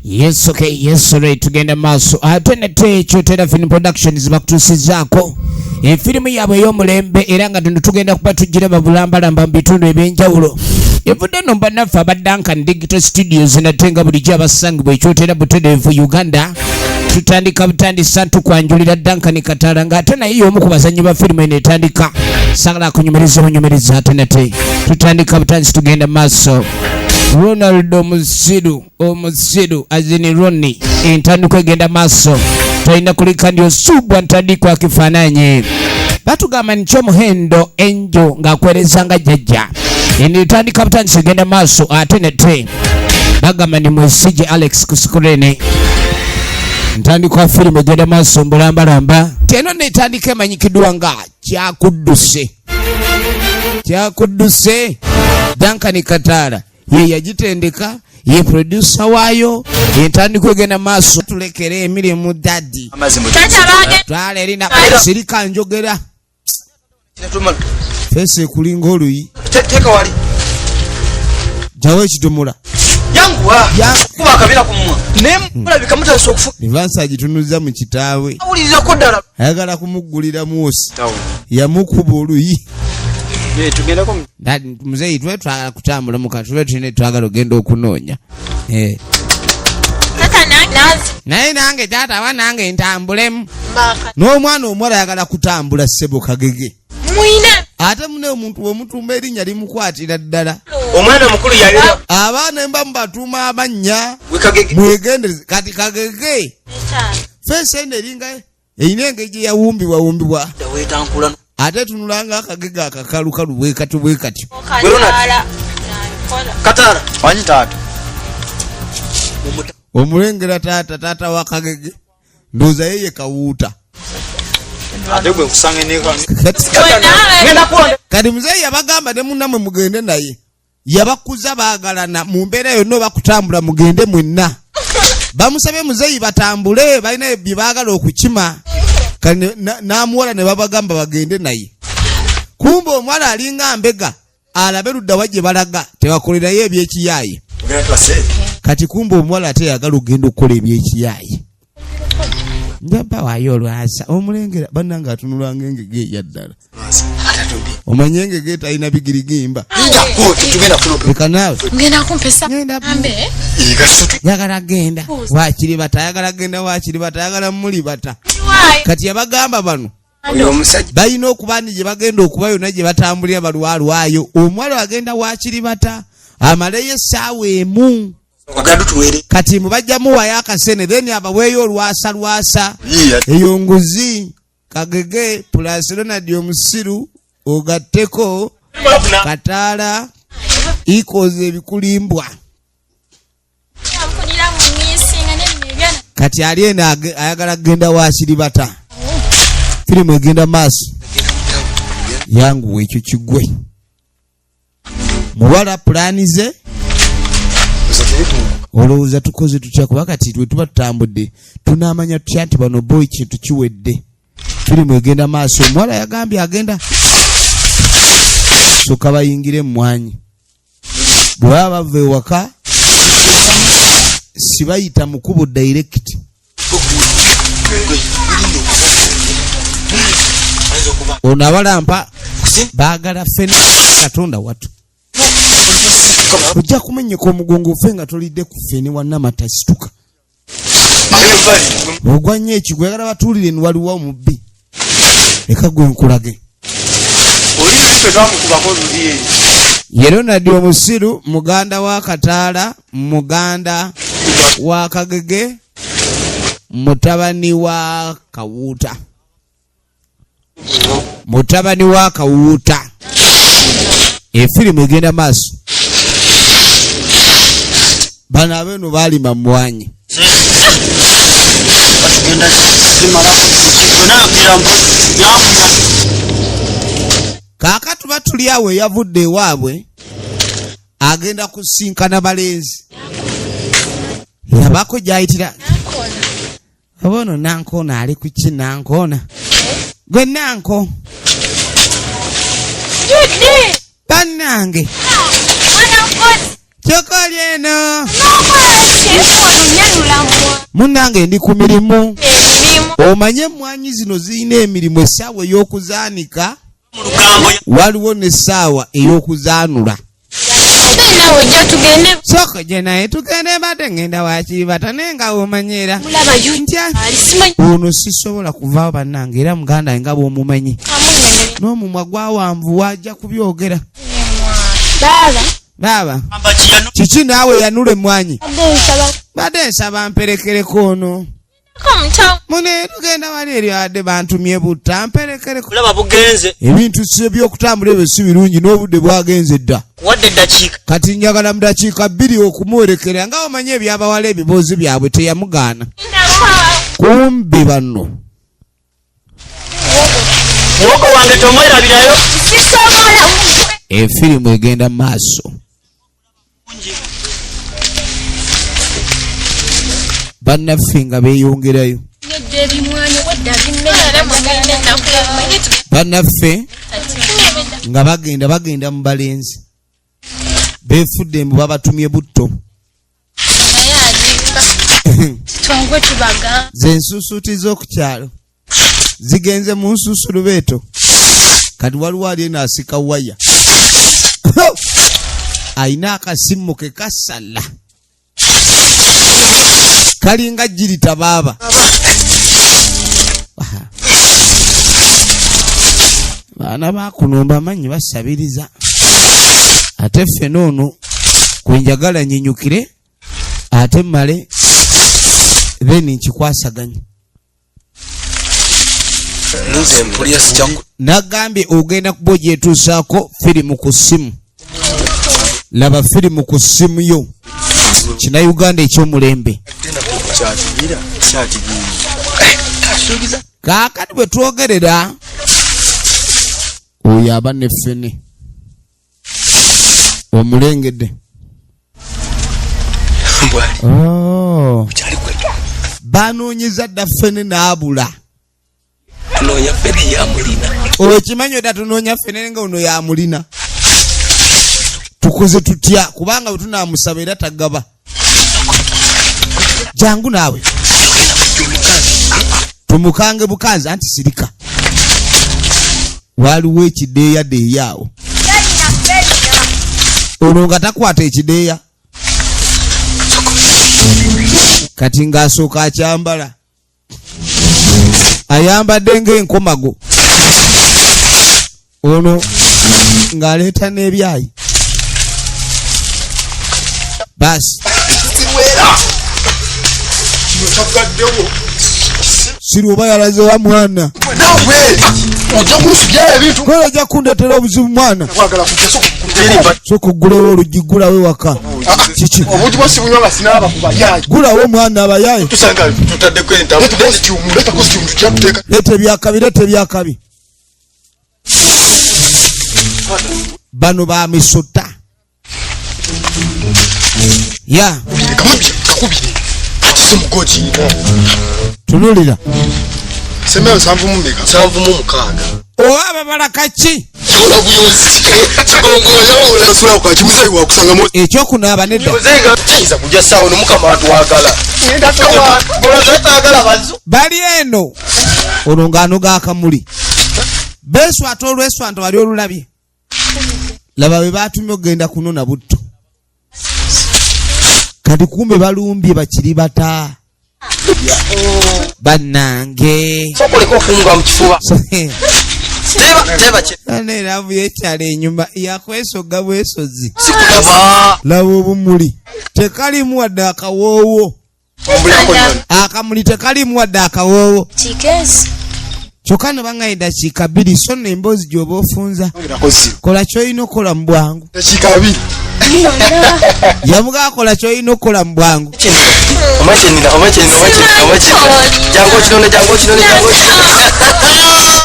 Yes, okay, yes, right, tugenda maaso. Atwenete Kyotera Film Productions bakutuusizaako efirimu yaabwe ey'omulembe era nga tuno tugenda kuba tujjira babulambalamba mu bitundu eby'enjawulo. Evudde no bannaffe aba Duncan Digital Studios nate nga bulijjo abasangibwa Ekyotera butereevu Uganda. Tutandika butandisa tukwanjulira Duncan Kataala ng'ate naye y'omu ku bazannyi ba firimu eno etandika. Sagala akunyumiriza bunyumiriza ate nate. Tutandika butandisa tugenda maaso. Ronald Omusiru azini Ronnie entandiko egenda maaso tulina kulika ndio subwa ntandiko akifananye batugamba nicho muhendo enjo ng'akwereza nga jjajja entandika butandisa egenda maaso ate nate bagamba ni Mwesije Alex Kusikurene ntandiko wa firimu egenda maaso mbulambalamba teno netandika emanyikiddwa nga kyakudduse Duncan Kataala ye yagitendeka ye producer waayo entandiko egenda maaso tulekere emirimu dadi twala erina sirika njogera fese kulinga oluyi teka wali jawe ekidomola yanguwa kuba akabira kumwa nemula bikamutanisa okufuka Nivansa agitunuza mu kitaawe awuliriza ko ddala ayagala kumuggulira muwosi yamukuba oluyi tugendako muzeeyi twe twagala kutambula mu katule tulina twagala ogenda okunoonya naye nange taata wa nange ntambulemu n'omwana omuwala ayagala kutambula ssebo kagege ate mune omuntu omutumba erinnya limukwatira ddala omwana omukulu yalira abaana emba mubatuuma amannya mwegendereze kati kagege feesi eno eringa erina engeri gye yawumbibwa ate tunulanga akagege akakalukalu bwekatyo Kataala wanyi taata omulengera taata wa kagege ndooza yeye kawuuta ate gwe nkusanga eneka kati muzeeyi yabagamba ne munnamwe mugende naye yabakuza baagalana mu mbeera yonna bakutambula mugende mwenna bamusabye muzeeyi batambule balina bye baagala okukima kati n'amuwala ne babagamba bagende naye kumbe omwala alinga mbega alabe ludda wajje balaga tebakolerayo ebyekiyaaye kati kumbe omuwala ate yagala ogenda okukola ebyekiyaaye njaba waayo olwasa omulengera bannanga atunulanga engege eyaddala omanye engege talina bigirigimba leka naawe yagala genda wakiribata ayagala mulibata kati yabagamba bano balina okuba ni gye bagenda okuba yonna gye batambulira balwalwayo omuwala agenda wakiribata amaleyo essaawa emu kati mubajjamu wayo akasene then abaweeyo olwasa eyo nguzi kagege plus Ronald Omusiru ogatteko Kataala ikoze ebikulimbwa kati ali eno ayagala kugenda wakiribata firimu egenda maaso yanguwa ekyo kigwe muwala pulaani ze olowooza tukoze tutya kuba kati twe tuba tutambudde tunaamanya tutya nti bano boyi kintu kiwedde firimu egenda maaso omuwala yagambye agenda soka bayingire mumwanyi bwe baba bava ewaka sibayita mukubo direct ono abalampa baagala ffene Katonda watu ojja kumenyeka omugongo ofe nga tolidde ku ffene wannamata situka ogwanya ekigwe yagala batuulire ni waliwo omubbi leka gwe nkulage ye Ronald Omusiru muganda wa Kataala muganda wa Kagege mutabani wa Kawuuta efirimu egenda maaso bano abeeno baalima mwanyi kaakati batuli awo eyavudde ewaabwe agenda kusinkana balenzi yabako gyayitira abono nankoona ali ku ki nankoona gwe nanko bannange kyokoli eno Munnange ndi ku mirimu. Omanye emmwanyi zino zirina emirimu essaawa ey'okuzaanika. Waliwo n'essaawa ey'okuzaanula. Soko gye naye tugende badde ngenda wakiibata naye nga omanyera. Ntya ono sisobola kuvaawo bannange era muganda we nga bw'omumanyi. N'omumwa gwawanvu wajja kubyogera. Baba. Kiki naawe yanula emmwanyi? Badde nsaba mperekereko ono. Mune tugenda wali eri adde bantumye butta mperekereko. Kulaba bugenze. Ebintu si by'okutambula ebyo si birungi n'obudde bwagenze dda. Wadde eddakiika. Kati njagala mu dakiika 2 okumuwerekera nga omanye ebyabawala ebiboozi byabwe teyamugaana. Kumbi banno. Muwogo wange tomwerabirayo. Efirimu egenda mu maaso. Bannaffe nga beeyongerayo. Bannaffe nga bagenda mu balenzi. Beefudde mbu babatumye butto. Ze nsuusuuti z'okukyalo zigenze mu nsuusulu beeto. Kati waliwo ali eno asika waya. Ayina akasimu ke kasala. Kalinga jiri tabaaba. Baana bakunumba amanyi basabiriza. Ate ffe noono kwenjagala nyinyukire ate mmale then nkikwasaganya. Nagambye ogenda kuba ogyetuusaako firimu ku ssimu. Laba firimu ku ssimu yo. Kina Uganda eky'omulembe. Kaakati bwe twogerera oyo aba ne ffene omulengedde. Banoonyeza dda ffene n'abula. Okimanyi odda tunoonya ffene nga ono yamulina. Tukoze tutya kubanga bwe tunaamusaba era tagaba. Jangu naawe tumukange bukanza anti sirika. Waliwo ekideeya deeyaawo. Ono nga takwata ekideeya. Kati ng'asooka akyambala. Ayambadde ng'enkomago. Ono ng'aleeta n'ebyayi. Basi. Siri oba yalaze wa mwana. Kola ojja kundetera obuzibu mwana. So kugulewo oluggi gulawo waka. Kiki? Gulawo mwana abayaye. Lete byakabi. Bano ba misota. Ya. Tunulira. Semeyo 7 mu meka. 7 mu mukaaga. Owa babala kaki? Ola buyozi. Kigongoya ola sura kwa kimuze wa kusanga mo. Ekyokunaaba nedda. Muzenga kiza kujja sawo no mukama atwagala. Nenda towa. Boloza taagala bazu. Bali eno. Olongano ga kamuli. Besu atolwesu anto wali olulabye. Laba we batumye ogenda kunona butto. Kati kumbe balumbye bakiri bata. Bannange. Sokoleko kunga mu kifuba. Teba che. Ane lavu yekyale enyuma yakwesoga bwesozi. Sikulaba. Laba obumuli. Tekalimu wadde akawoowo. Akamuli tekalimu wadde akawoowo. Chikesi. Kyokka ne bangayida dakiika 2 so n'emboozi gy'oba ofunza. Kola ky'olina okukola mu bwangu. Dakiika 2. Yamuga akola ky'olina okukola mu bwangu.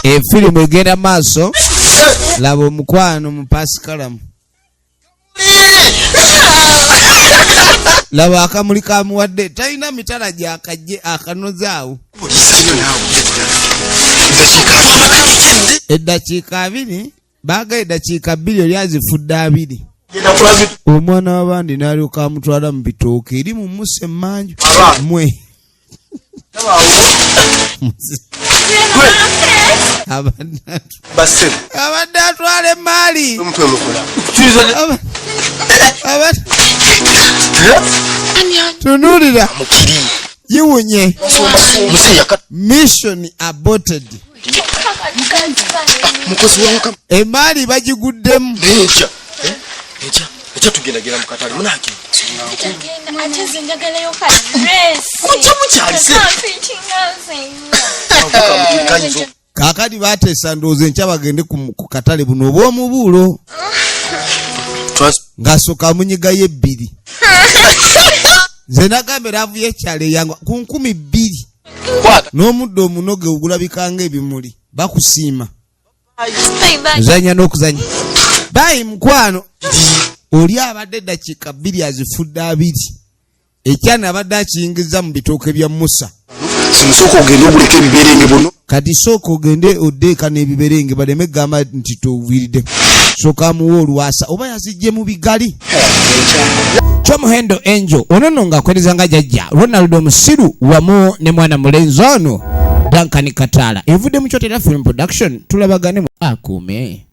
Efirimu egenda maaso. Laba omukwano mu Pasikalamu. Laba akamuli kamuwadde talina mitala gyakajje akanozaawo. Eddakiika 2 baga eddakiika 2 oli azifudde 2. Omwana w'abandi n'alyoka amutwala mu bitooke eri mu musa emmanju mwe. Basse. Abadde atwala emaali. Omutwe mukula. Tunuulira. Mukiri. Yiwunye. Museya kat. Mission aborted. Mukozi wanka. Emaali bagiguddemu. Nenja. Echa tugenda mu katale munaki. Ate zinjagalayo ka dress. Mukyalise. Kaakati baateesa ndowooza enkya bagende ku katale buno obw'omubuulo. Ng'asooka amunyigayo 2. Nze nagambye laavu y'ekyalo eyangwa ku 2,000. N'omuddo omunoge ogulabika ng'ebimuli bakusiima. Ozanya n'okuzanya. Bayi mukwano. Oli abadde eddakiika 2 azifudde 2. Ekyana abadde akiyingiza mu bitooke bya Musa. Simusooka ogende oguleka ebiberenge buno. Kati sooka ogende oddeeka n'ebiberenge baleme gamba nti toviridde. Sooka amuwa olwasa oba yazijje mu bigali. Kyomuhendo Angel onono ng'akwereza nga jjajja Ronald Omusiru wamu ne mwana mulenzi ono Duncan Kataala evudde mu Kyotera Film Production tulabagane mu akuume.